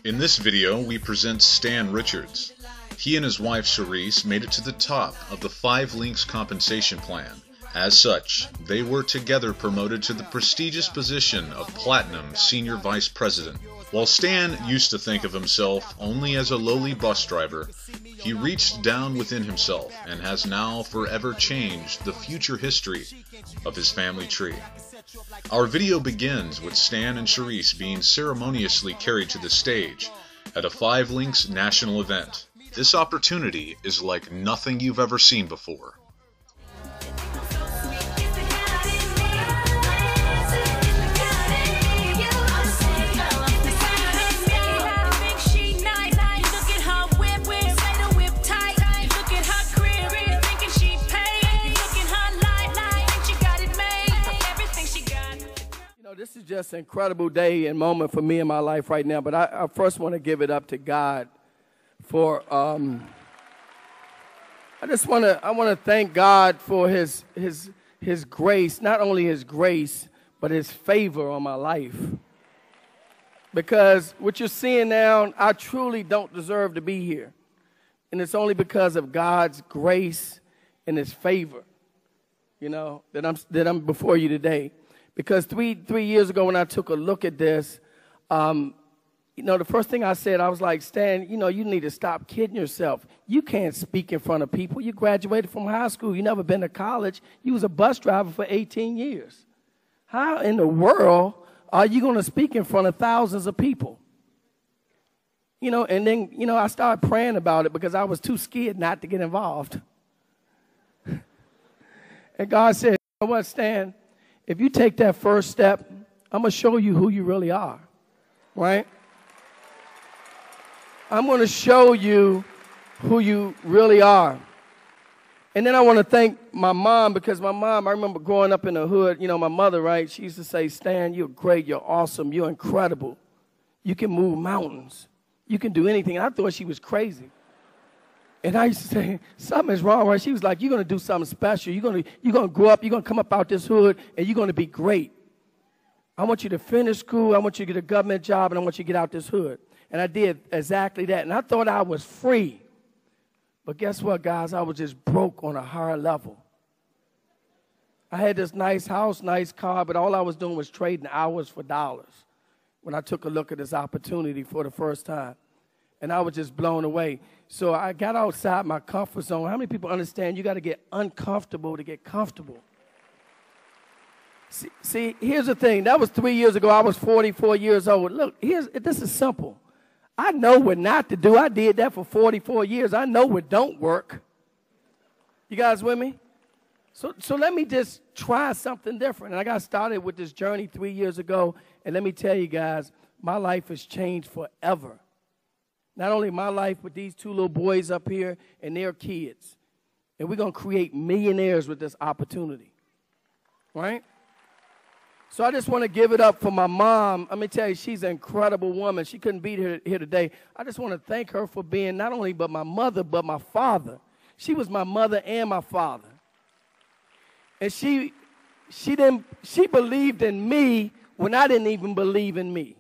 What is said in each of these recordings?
In this video, we present Stan Richards. He and his wife Cherise made it to the top of the 5 Links compensation plan. As such, they were together promoted to the prestigious position of Platinum Senior Vice President. While Stan used to think of himself only as a lowly bus driver, he reached down within himself and has now forever changed the future history of his family tree. Our video begins with Stan and Cherise being ceremoniously carried to the stage at a 5 Links national event. This opportunity is like nothing you've ever seen before. This is just an incredible day and moment for me in my life right now, but I first want to give it up to God for, I want to thank God for his grace, not only his grace, but his favor on my life. Because what you're seeing now, I truly don't deserve to be here. And it's only because of God's grace and his favor, you know, that I'm before you today. Because three years ago when I took a look at this, you know, the first thing I said, I was like, Stan, you know, you need to stop kidding yourself. You can't speak in front of people. You graduated from high school. You never been to college. You was a bus driver for 18 years. How in the world are you going to speak in front of thousands of people? You know, and then, you know, I started praying about it because I was too scared not to get involved. And God said, you know what, Stan? If you take that first step, I'm going to show you who you really are, right? I'm going to show you who you really are. And then I want to thank my mom, because my mom, I remember growing up in the hood, you know, my mother, right? She used to say, Stan, you're great, you're awesome, you're incredible. You can move mountains. You can do anything. And I thought she was crazy. And I used to say, something is wrong, right? She was like, you're going to do something special. You're going to grow up. You're going to come up out this hood, and you're going to be great. I want you to finish school. I want you to get a government job, and I want you to get out this hood. And I did exactly that. And I thought I was free. But guess what, guys? I was just broke on a higher level. I had this nice house, nice car, but all I was doing was trading hours for dollars when I took a look at this opportunity for the first time. And I was just blown away. So I got outside my comfort zone. How many people understand you got to get uncomfortable to get comfortable? See, here's the thing. That was 3 years ago. I was 44 years old. Look, this is simple. I know what not to do. I did that for 44 years. I know what don't work. You guys with me? So let me just try something different. And I got started with this journey 3 years ago. And let me tell you guys, my life has changed forever. Not only my life, but these 2 little boys up here and their kids. And we're going to create millionaires with this opportunity. Right? So I just want to give it up for my mom. Let me tell you, she's an incredible woman. She couldn't be here today. I just want to thank her for being not only but my mother, but my father. She was my mother and my father. And she believed in me when I didn't even believe in me.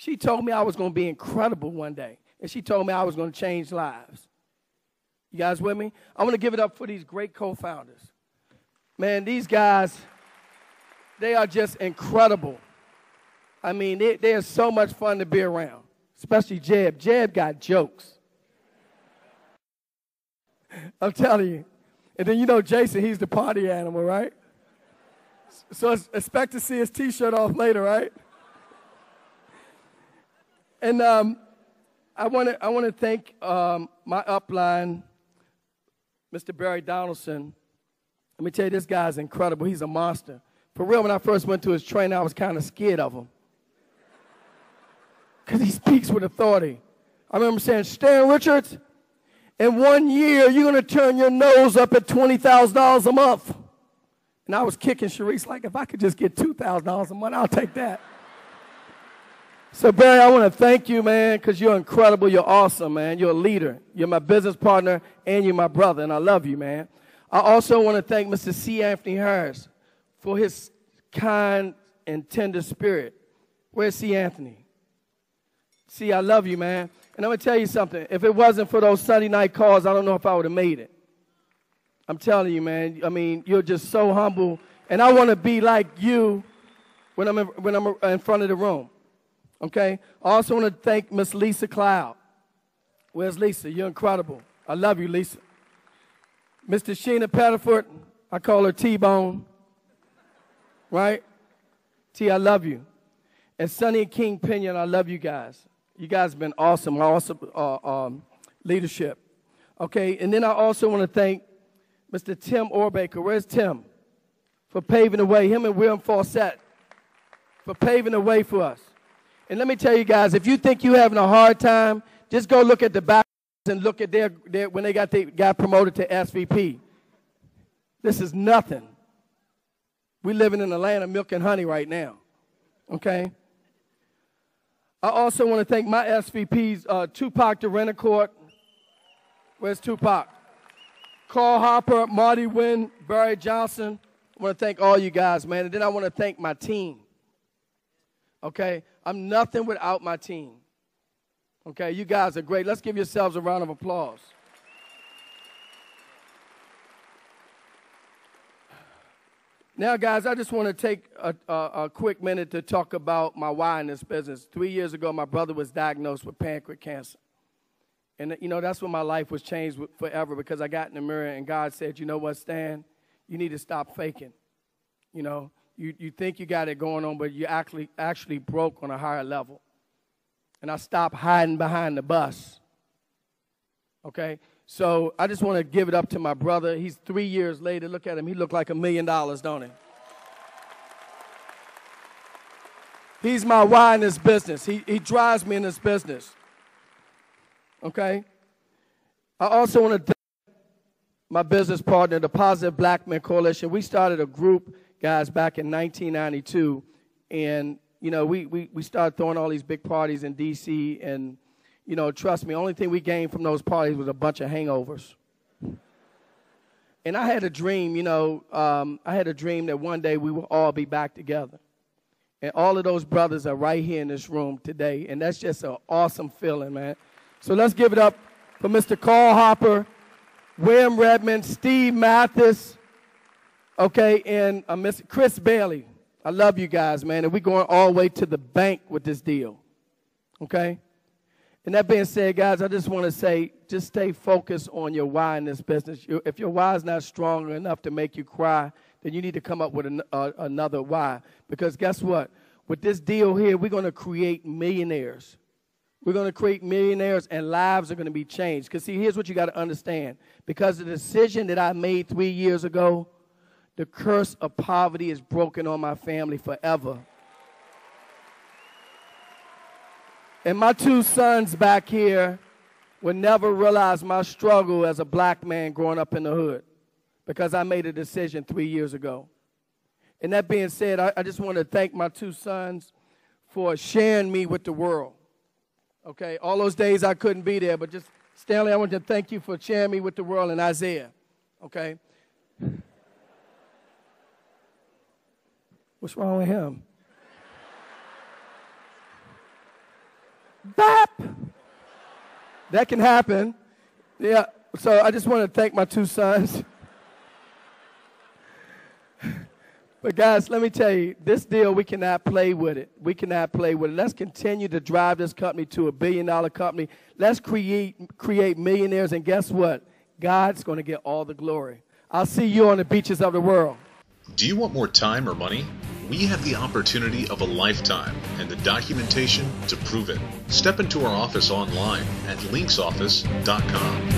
She told me I was going to be incredible one day. And she told me I was going to change lives. You guys with me? I want to give it up for these great co-founders. Man, these guys, they are just incredible. I mean, they are so much fun to be around, especially Jeb. Jeb got jokes. I'm telling you. And then, you know, Jason, he's the party animal, right? So expect to see his T-shirt off later, right? And I want to thank my upline, Mr. Barry Donaldson. Let me tell you, this guy's incredible. He's a monster. For real, when I first went to his training, I was kind of scared of him. Because he speaks with authority. I remember saying, Stan Richards, in 1 year, you're going to turn your nose up at $20,000 a month. And I was kicking Cherise like, if I could just get $2,000 a month, I'll take that. So, Barry, I want to thank you, man, because you're incredible. You're awesome, man. You're a leader. You're my business partner, and you're my brother, and I love you, man. I also want to thank Mr. C. Anthony Harris for his kind and tender spirit. Where's C. Anthony? See, I love you, man. And I'm going to tell you something. If it wasn't for those Sunday night calls, I don't know if I would have made it. I'm telling you, man. I mean, you're just so humble. And I want to be like you when I'm in front of the room. Okay? I also want to thank Miss Lisa Cloud. Where's Lisa? You're incredible. I love you, Lisa. Mr. Sheena Pettiford, I call her T-Bone. Right? T, I love you. And Sonny and King Pinion, I love you guys. You guys have been awesome. Awesome leadership. Okay, and then I also want to thank Mr. Tim Orbaker. Where's Tim? For paving the way. Him and William Fawcett. For paving the way for us. And let me tell you guys, if you think you're having a hard time, just go look at the back and look at their when they got promoted to SVP. This is nothing. We're living in the land of milk and honey right now. Okay? I also want to thank my SVPs, Tupac DeRenicourt. Where's Tupac? Carl Harper, Marty Wynn, Barry Johnson. I want to thank all you guys, man. And then I want to thank my team. Okay? I'm nothing without my team. Okay? You guys are great. Let's give yourselves a round of applause. Now, guys, I just want to take a quick minute to talk about my why in this business. 3 years ago, my brother was diagnosed with pancreatic cancer. And, you know, that's when my life was changed forever because I got in the mirror and God said, you know what, Stan, you need to stop faking. You know, you think you got it going on, but you actually broke on a higher level. And I stopped hiding behind the bus. Okay? So I just want to give it up to my brother. He's 3 years later. Look at him. He looked like $1 million, don't he? He's my why in this business. He drives me in this business. Okay? I also want to thank my business partner, the Positive Black Men Coalition. We started a group, guys, back in 1992. And, you know, we started throwing all these big parties in D.C. and you know, trust me, the only thing we gained from those parties was a bunch of hangovers. And I had a dream, you know, I had a dream that one day we will all be back together. And all of those brothers are right here in this room today. And that's just an awesome feeling, man. So let's give it up for Mr. Carl Harper, William Redmond, Steve Mathis, okay, and Mr. Chris Bailey. I love you guys, man. And we're going all the way to the bank with this deal, okay? And that being said, guys, I just want to say, just stay focused on your why in this business. If your why is not strong enough to make you cry, then you need to come up with another why. Because guess what? With this deal here, we're going to create millionaires. We're going to create millionaires, and lives are going to be changed. Because, see, here's what you got to understand. Because of the decision that I made 3 years ago, the curse of poverty is broken on my family forever. And my two sons back here will never realize my struggle as a black man growing up in the hood because I made a decision 3 years ago. And that being said, I just want to thank my two sons for sharing me with the world. Okay, all those days I couldn't be there, but just, Stanley, I want to thank you for sharing me with the world, and Isaiah, okay? What's wrong with him? Bap! That can happen. Yeah, so I just want to thank my two sons. But guys, let me tell you, this deal, we cannot play with it. We cannot play with it. Let's continue to drive this company to $1 billion company. Let's create millionaires, and guess what? God's going to get all the glory. I'll see you on the beaches of the world. Do you want more time or money? We have the opportunity of a lifetime and the documentation to prove it. Step into our office online at linksoffice.com.